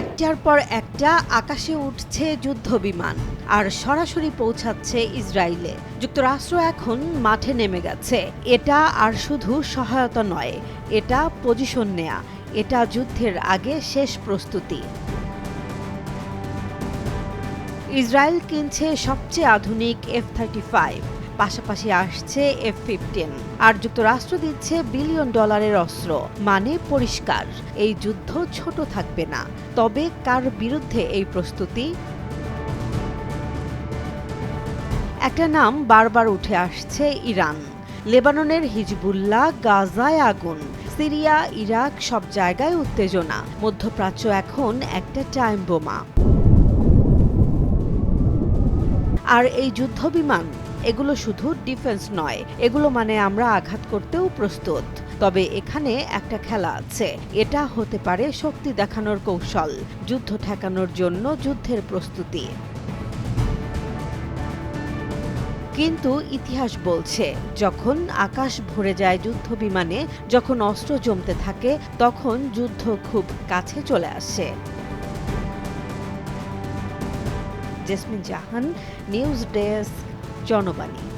একটার পর একটা আকাশে উঠছে যুদ্ধবিমান আর সরাসরি পৌঁছাচ্ছে ইসরায়েলে। যুক্তরাষ্ট্র এখন মাঠে নেমে গেছে। এটা আর শুধু সহায়তা নয়, এটা পজিশন নেয়া, এটা যুদ্ধের আগে শেষ প্রস্তুতি। ইসরায়েল কিনছে সবচেয়ে আধুনিক F-35, পাশাপাশি আসছে F-15, আর যুক্তরাষ্ট্র দিচ্ছে বিলিয়ন ডলারের অস্ত্র। মানে পরিষ্কার, এই যুদ্ধ ছোট থাকবে না। তবে কার বিরুদ্ধে এই প্রস্তুতি? একটা নাম বারবার উঠে আসছে, ইরান। লেবাননের হিজবুল্লাহ, গাজায় আগুন, সিরিয়া, ইরাক, সব জায়গায় উত্তেজনা। মধ্যপ্রাচ্য এখন একটা টাইম বোমা। আর এই যুদ্ধবিমান, এগুলো শুধু ডিফেন্স নয়, এগুলো মানে আমরা আঘাত করতেও প্রস্তুত। তবে এখানে একটা খেলা আছে। এটা হতে পারে শক্তি দেখানোর কৌশল, যুদ্ধ ঠেকানোর জন্য যুদ্ধের প্রস্তুতি। কিন্তু ইতিহাস বলছে, যখন আকাশ ভরে যায় যুদ্ধবিমানে, যখন অস্ত্র জমতে থাকে, তখন যুদ্ধ খুব কাছে চলে আসে। জেসমিন জাহান, নিউজ ডেস্ক, জনবাণী।